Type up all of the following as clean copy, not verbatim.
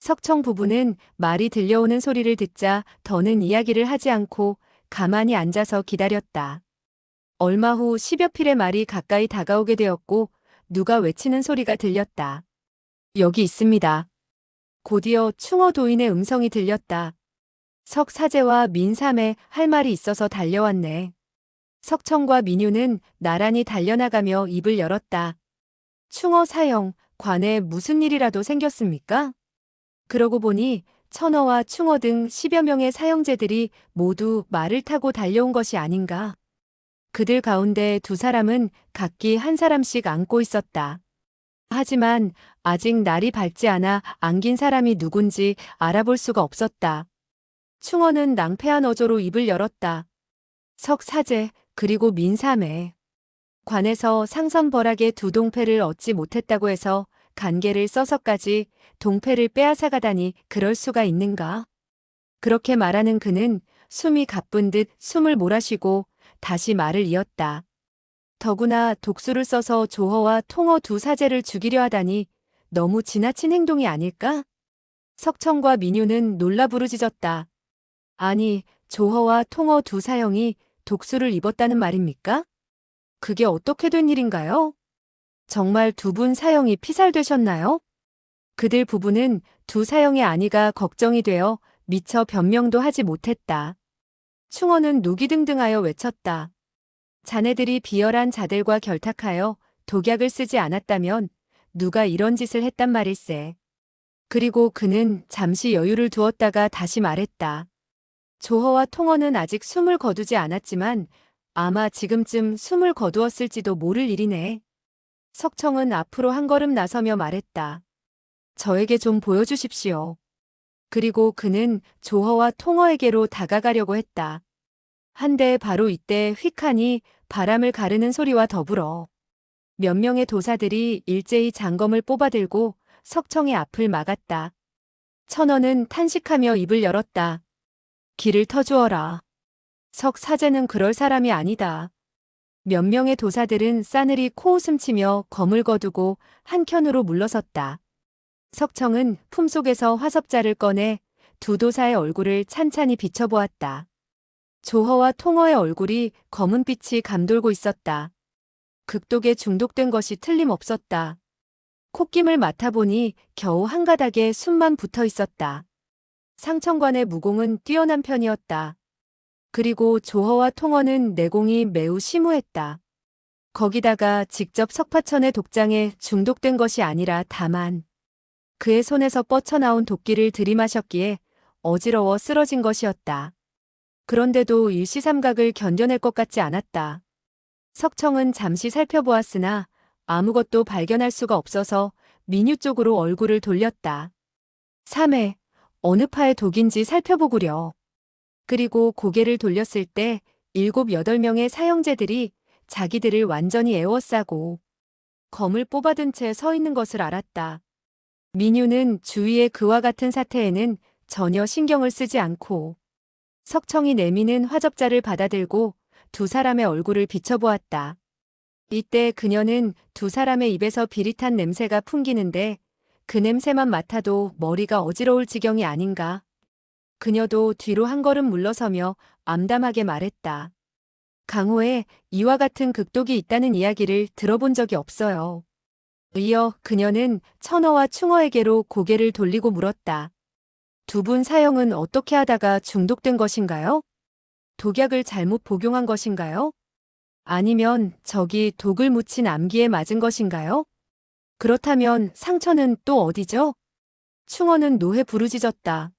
석청 부부는 말이 들려오는 소리를 듣자 더는 이야기를 하지 않고 가만히 앉아서 기다렸다. 얼마 후 10여 필의 말이 가까이 다가오게 되었고 누가 외치는 소리가 들렸다. 여기 있습니다. 곧이어 충어 도인의 음성이 들렸다. 석 사제와 민삼에 할 말이 있어서 달려왔네. 석청과 민유는 나란히 달려나가며 입을 열었다. 충어 사형, 관에 무슨 일이라도 생겼습니까? 그러고 보니 천어와 충어 등 10여 명의 사형제들이 모두 말을 타고 달려온 것이 아닌가. 그들 가운데 두 사람은 각기 한 사람씩 안고 있었다. 하지만 아직 날이 밝지 않아 안긴 사람이 누군지 알아볼 수가 없었다. 충어는 낭패한 어조로 입을 열었다. 석 사제, 그리고 민삼에. 관에서 상선벌하게 두 동패를 얻지 못했다고 해서 간계를 써서까지 동패를 빼앗아가다니 그럴 수가 있는가? 그렇게 말하는 그는 숨이 가쁜 듯 숨을 몰아쉬고 다시 말을 이었다. 더구나 독수를 써서 조허와 통어 두 사제를 죽이려 하다니 너무 지나친 행동이 아닐까? 석청과 민유는 놀라 부르짖었다. 아니, 조허와 통어 두 사형이 독수를 입었다는 말입니까? 그게 어떻게 된 일인가요? 정말 두 분 사형이 피살되셨나요? 그들 부부는 두 사형의 안위가 걱정이 되어 미처 변명도 하지 못했다. 충어는 노기등등하여 외쳤다. 자네들이 비열한 자들과 결탁하여 독약을 쓰지 않았다면 누가 이런 짓을 했단 말일세. 그리고 그는 잠시 여유를 두었다가 다시 말했다. 조허와 통어는 아직 숨을 거두지 않았지만 아마 지금쯤 숨을 거두었을지도 모를 일이네. 석청은 앞으로 한 걸음 나서며 말했다. 저에게 좀 보여주십시오. 그리고 그는 조허와 통어에게로 다가가려고 했다. 한데 바로 이때 휙하니 바람을 가르는 소리와 더불어 몇 명의 도사들이 일제히 장검을 뽑아들고 석청의 앞을 막았다. 천어는 탄식하며 입을 열었다. 길을 터주어라. 석 사제는 그럴 사람이 아니다. 몇 명의 도사들은 싸늘히 코웃음 치며 검을 거두고 한켠으로 물러섰다. 석청은 품속에서 화섭자를 꺼내 두 도사의 얼굴을 찬찬히 비춰보았다. 조허와 통어의 얼굴이 검은 빛이 감돌고 있었다. 극독에 중독된 것이 틀림없었다. 콧김을 맡아보니 겨우 한 가닥에 숨만 붙어 있었다. 상천관의 무공은 뛰어난 편이었다. 그리고 조허와 통어는 내공이 매우 심오했다. 거기다가 직접 석파천의 독장에 중독된 것이 아니라 다만 그의 손에서 뻗쳐나온 도끼를 들이마셨기에 어지러워 쓰러진 것이었다. 그런데도 일시삼각을 견뎌낼 것 같지 않았다. 석청은 잠시 살펴보았으나 아무것도 발견할 수가 없어서 민유 쪽으로 얼굴을 돌렸다. 3회, 어느 파의 독인지 살펴보구려. 그리고 고개를 돌렸을 때 7, 8명의 사형제들이 자기들을 완전히 에워싸고 검을 뽑아든 채 서 있는 것을 알았다. 민유는 주위의 그와 같은 사태에는 전혀 신경을 쓰지 않고 석청이 내미는 화접자를 받아들고 두 사람의 얼굴을 비춰보았다. 이때 그녀는 두 사람의 입에서 비릿한 냄새가 풍기는데 그 냄새만 맡아도 머리가 어지러울 지경이 아닌가. 그녀도 뒤로 한 걸음 물러서며 암담하게 말했다. 강호에 이와 같은 극독이 있다는 이야기를 들어본 적이 없어요. 이어 그녀는 천어와 충어에게로 고개를 돌리고 물었다. 두 분 사형은 어떻게 하다가 중독된 것인가요? 독약을 잘못 복용한 것인가요? 아니면 저기 독을 묻힌 암기에 맞은 것인가요? 그렇다면 상처는 또 어디죠? 충어는 노해 부르짖었다.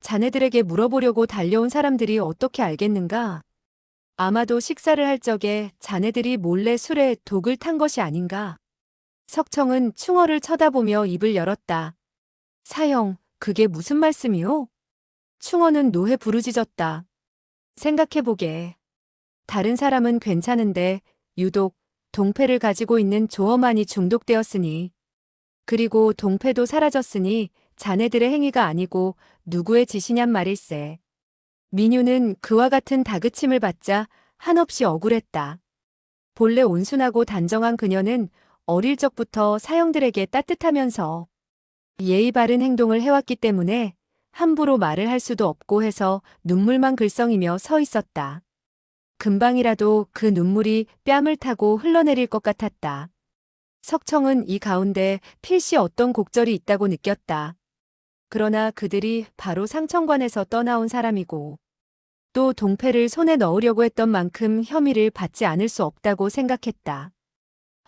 자네들에게 물어보려고 달려온 사람들이 어떻게 알겠는가? 아마도 식사를 할 적에 자네들이 몰래 술에 독을 탄 것이 아닌가? 석청은 충어를 쳐다보며 입을 열었다. 사형, 그게 무슨 말씀이오? 충어는 노해 부르짖었다. 생각해보게. 다른 사람은 괜찮은데 유독 동패를 가지고 있는 조어만이 중독되었으니 그리고 동패도 사라졌으니 자네들의 행위가 아니고 누구의 짓이냔 말일세. 민유는 그와 같은 다그침을 받자 한없이 억울했다. 본래 온순하고 단정한 그녀는 어릴 적부터 사형들에게 따뜻하면서 예의 바른 행동을 해왔기 때문에 함부로 말을 할 수도 없고 해서 눈물만 글썽이며 서 있었다. 금방이라도 그 눈물이 뺨을 타고 흘러내릴 것 같았다. 석청은 이 가운데 필시 어떤 곡절이 있다고 느꼈다. 그러나 그들이 바로 상청관에서 떠나온 사람이고 또 동패를 손에 넣으려고 했던 만큼 혐의를 받지 않을 수 없다고 생각했다.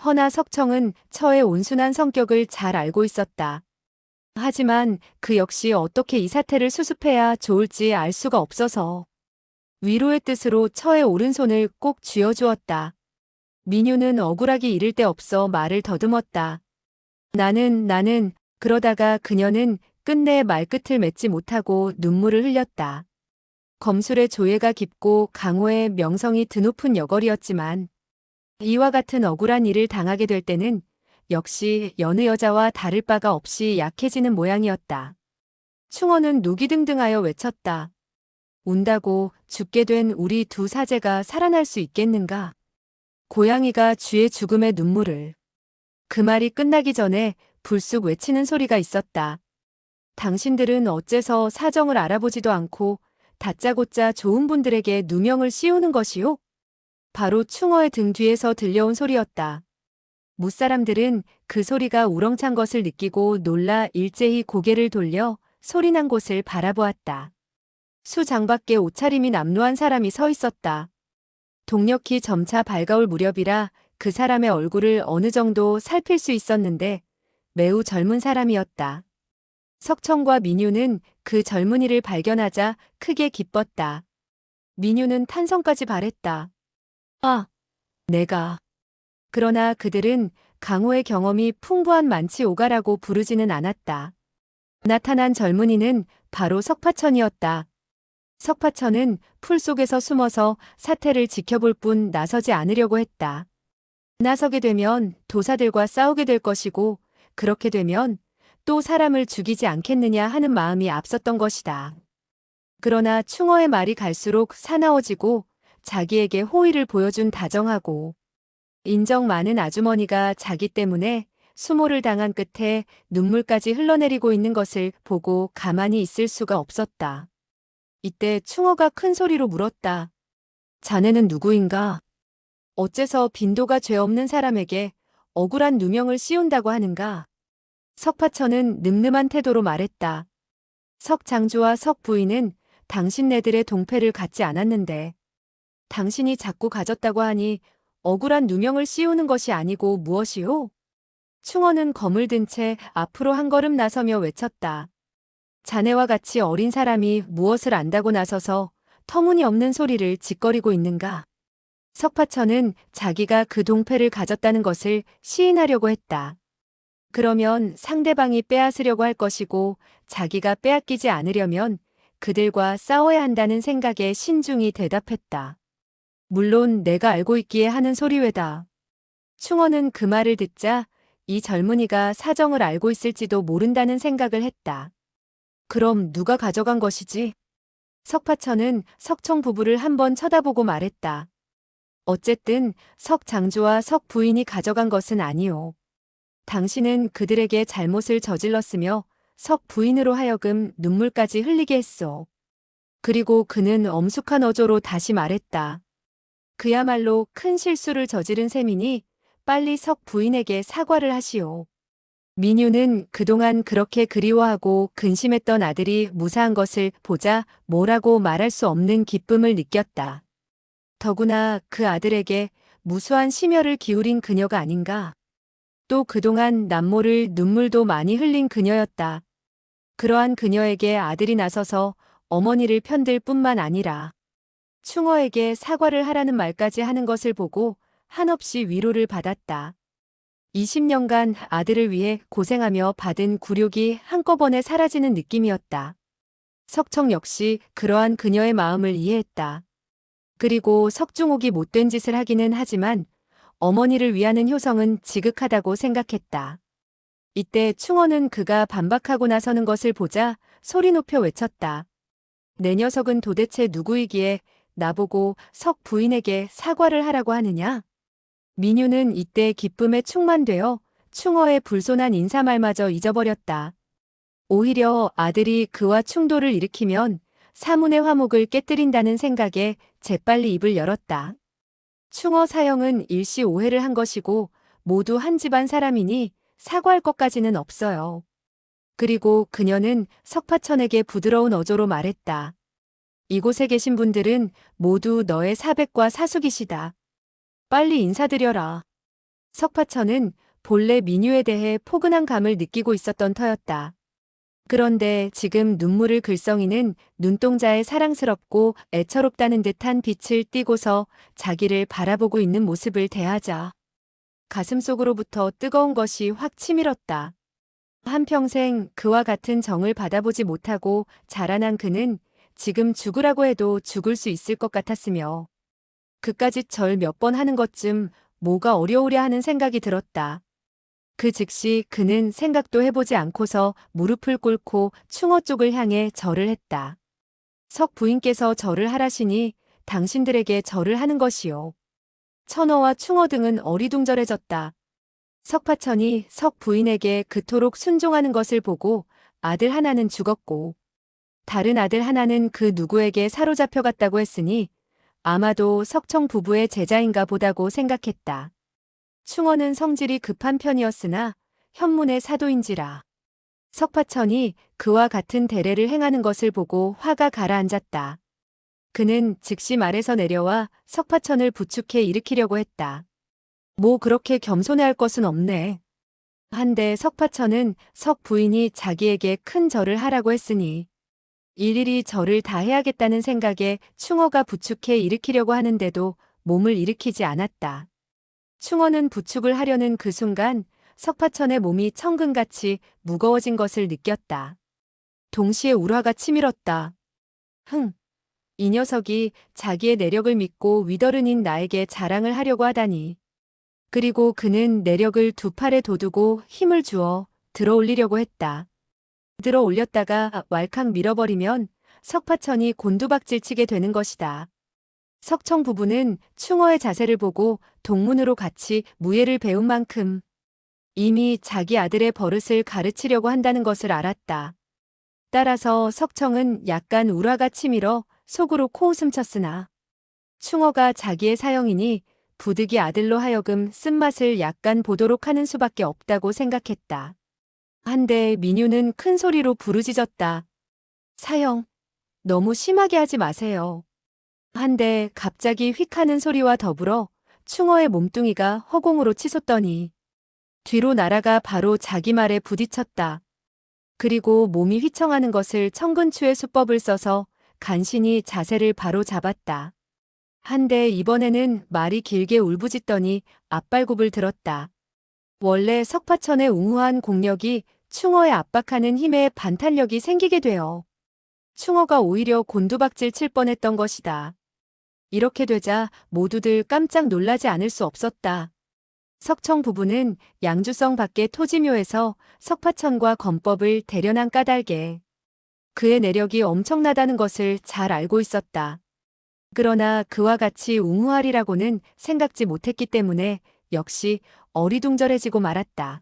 허나 석청은 처의 온순한 성격을 잘 알고 있었다. 하지만 그 역시 어떻게 이 사태를 수습해야 좋을지 알 수가 없어서 위로의 뜻으로 처의 오른손을 꼭 쥐어주었다. 민유는 억울하기 이를 데 없어 말을 더듬었다. 나는 그러다가 그녀는 끝내 말끝을 맺지 못하고 눈물을 흘렸다. 검술의 조예가 깊고 강호의 명성이 드높은 여걸이었지만 이와 같은 억울한 일을 당하게 될 때는 역시 여느 여자와 다를 바가 없이 약해지는 모양이었다. 충원은 누기등등하여 외쳤다. 운다고 죽게 된 우리 두 사제가 살아날 수 있겠는가? 고양이가 쥐의 죽음의 눈물을. 그 말이 끝나기 전에 불쑥 외치는 소리가 있었다. 당신들은 어째서 사정을 알아보지도 않고 다짜고짜 좋은 분들에게 누명을 씌우는 것이요? 바로 충어의 등 뒤에서 들려온 소리였다. 무사람들은 그 소리가 우렁찬 것을 느끼고 놀라 일제히 고개를 돌려 소리난 곳을 바라보았다. 수장밖에 옷차림이 남루한 사람이 서 있었다. 동력히 점차 밝아올 무렵이라 그 사람의 얼굴을 어느 정도 살필 수 있었는데 매우 젊은 사람이었다. 석청과 민유는 그 젊은이를 발견하자 크게 기뻤다. 민유는 탄성까지 발했다. 아, 내가. 그러나 그들은 강호의 경험이 풍부한 만치오가라고 부르지는 않았다. 나타난 젊은이는 바로 석파천이었다. 석파천은 풀 속에서 숨어서 사태를 지켜볼 뿐 나서지 않으려고 했다. 나서게 되면 도사들과 싸우게 될 것이고 그렇게 되면 또 사람을 죽이지 않겠느냐 하는 마음이 앞섰던 것이다. 그러나 충어의 말이 갈수록 사나워지고 자기에게 호의를 보여준 다정하고 인정 많은 아주머니가 자기 때문에 수모를 당한 끝에 눈물까지 흘러내리고 있는 것을 보고 가만히 있을 수가 없었다. 이때 충어가 큰 소리로 물었다. 자네는 누구인가? 어째서 빈도가 죄 없는 사람에게 억울한 누명을 씌운다고 하는가? 석파천은 늠름한 태도로 말했다. 석장주와 석부인은 당신네들의 동패를 갖지 않았는데 당신이 자꾸 가졌다고 하니 억울한 누명을 씌우는 것이 아니고 무엇이요? 충어는 검을 든 채 앞으로 한 걸음 나서며 외쳤다. 자네와 같이 어린 사람이 무엇을 안다고 나서서 터무니없는 소리를 짓거리고 있는가? 석파천은 자기가 그 동패를 가졌다는 것을 시인하려고 했다. 그러면 상대방이 빼앗으려고 할 것이고 자기가 빼앗기지 않으려면 그들과 싸워야 한다는 생각에 신중히 대답했다. 물론 내가 알고 있기에 하는 소리 외다. 충어는 그 말을 듣자 이 젊은이가 사정을 알고 있을지도 모른다는 생각을 했다. 그럼 누가 가져간 것이지? 석파천은 석청 부부를 한번 쳐다보고 말했다. 어쨌든 석 장주와 석 부인이 가져간 것은 아니오. 당신은 그들에게 잘못을 저질렀으며 석 부인으로 하여금 눈물까지 흘리게 했소. 그리고 그는 엄숙한 어조로 다시 말했다. 그야말로 큰 실수를 저지른 셈이니 빨리 석 부인에게 사과를 하시오. 민유는 그동안 그렇게 그리워하고 근심했던 아들이 무사한 것을 보자 뭐라고 말할 수 없는 기쁨을 느꼈다. 더구나 그 아들에게 무수한 심혈을 기울인 그녀가 아닌가. 또 그동안 남모를 눈물도 많이 흘린 그녀였다. 그러한 그녀에게 아들이 나서서 어머니를 편들 뿐만 아니라 충어에게 사과를 하라는 말까지 하는 것을 보고 한없이 위로를 받았다. 20년간 아들을 위해 고생하며 받은 굴욕이 한꺼번에 사라지는 느낌이었다. 석청 역시 그러한 그녀의 마음을 이해했다. 그리고 석중옥이 못된 짓을 하기는 하지만 어머니를 위하는 효성은 지극하다고 생각했다. 이때 충어는 그가 반박하고 나서는 것을 보자 소리 높여 외쳤다. 내 녀석은 도대체 누구이기에 나보고 석 부인에게 사과를 하라고 하느냐? 민유는 이때 기쁨에 충만되어 충어의 불손한 인사말마저 잊어버렸다. 오히려 아들이 그와 충돌을 일으키면 사문의 화목을 깨뜨린다는 생각에 재빨리 입을 열었다. 충어 사형은 일시 오해를 한 것이고 모두 한 집안 사람이니 사과할 것까지는 없어요. 그리고 그녀는 석파천에게 부드러운 어조로 말했다. 이곳에 계신 분들은 모두 너의 사백과 사숙이시다. 빨리 인사드려라. 석파천은 본래 민유에 대해 포근한 감을 느끼고 있었던 터였다. 그런데 지금 눈물을 글썽이는 눈동자에 사랑스럽고 애처롭다는 듯한 빛을 띠고서 자기를 바라보고 있는 모습을 대하자 가슴속으로부터 뜨거운 것이 확 치밀었다. 한평생 그와 같은 정을 받아보지 못하고 자라난 그는 지금 죽으라고 해도 죽을 수 있을 것 같았으며 그까짓 절 몇 번 하는 것쯤 뭐가 어려우랴 하는 생각이 들었다. 그 즉시 그는 생각도 해보지 않고서 무릎을 꿇고 충어 쪽을 향해 절을 했다. 석 부인께서 절을 하라시니 당신들에게 절을 하는 것이요. 천어와 충어 등은 어리둥절해졌다. 석파천이 석 부인에게 그토록 순종하는 것을 보고 아들 하나는 죽었고 다른 아들 하나는 그 누구에게 사로잡혀갔다고 했으니 아마도 석청 부부의 제자인가 보다고 생각했다. 충어는 성질이 급한 편이었으나 현문의 사도인지라. 석파천이 그와 같은 대례를 행하는 것을 보고 화가 가라앉았다. 그는 즉시 말에서 내려와 석파천을 부축해 일으키려고 했다. 뭐 그렇게 겸손해할 것은 없네. 한데 석파천은 석 부인이 자기에게 큰 절을 하라고 했으니 일일이 절을 다 해야겠다는 생각에 충어가 부축해 일으키려고 하는데도 몸을 일으키지 않았다. 충어는 부축을 하려는 그 순간 석파천의 몸이 천근같이 무거워진 것을 느꼈다. 동시에 울화가 치밀었다. 이 녀석이 자기의 내력을 믿고 위더른인 나에게 자랑을 하려고 하다니. 그리고 그는 내력을 두 팔에 돋우고 힘을 주어 들어 올리려고 했다. 들어 올렸다가 왈칵 밀어버리면 석파천이 곤두박질 치게 되는 것이다. 석청 부부는 충어의 자세를 보고 동문으로 같이 무예를 배운 만큼 이미 자기 아들의 버릇을 가르치려고 한다는 것을 알았다. 따라서 석청은 약간 울화가 치밀어 속으로 코웃음 쳤으나 충어가 자기의 사형이니 부득이 아들로 하여금 쓴맛을 약간 보도록 하는 수밖에 없다고 생각했다. 한데 민유는 큰 소리로 부르짖었다. 사형, 너무 심하게 하지 마세요. 한데 갑자기 휙 하는 소리와 더불어 충어의 몸뚱이가 허공으로 치솟더니 뒤로 날아가 바로 자기 말에 부딪혔다. 그리고 몸이 휘청하는 것을 천근추의 수법을 써서 간신히 자세를 바로 잡았다. 한데 이번에는 말이 길게 울부짖더니 앞발굽을 들었다. 원래 석파천의 웅후한 공력이 충어에 압박하는 힘에 반탄력이 생기게 되어 충어가 오히려 곤두박질 칠 뻔했던 것이다. 이렇게 되자 모두들 깜짝 놀라지 않을 수 없었다. 석청 부부는 양주성 밖의 토지묘에서 석파천과 건법을 대련한 까닭에 그의 내력이 엄청나다는 것을 잘 알고 있었다. 그러나 그와 같이 웅후하리라고는 생각지 못했기 때문에 역시 어리둥절해지고 말았다.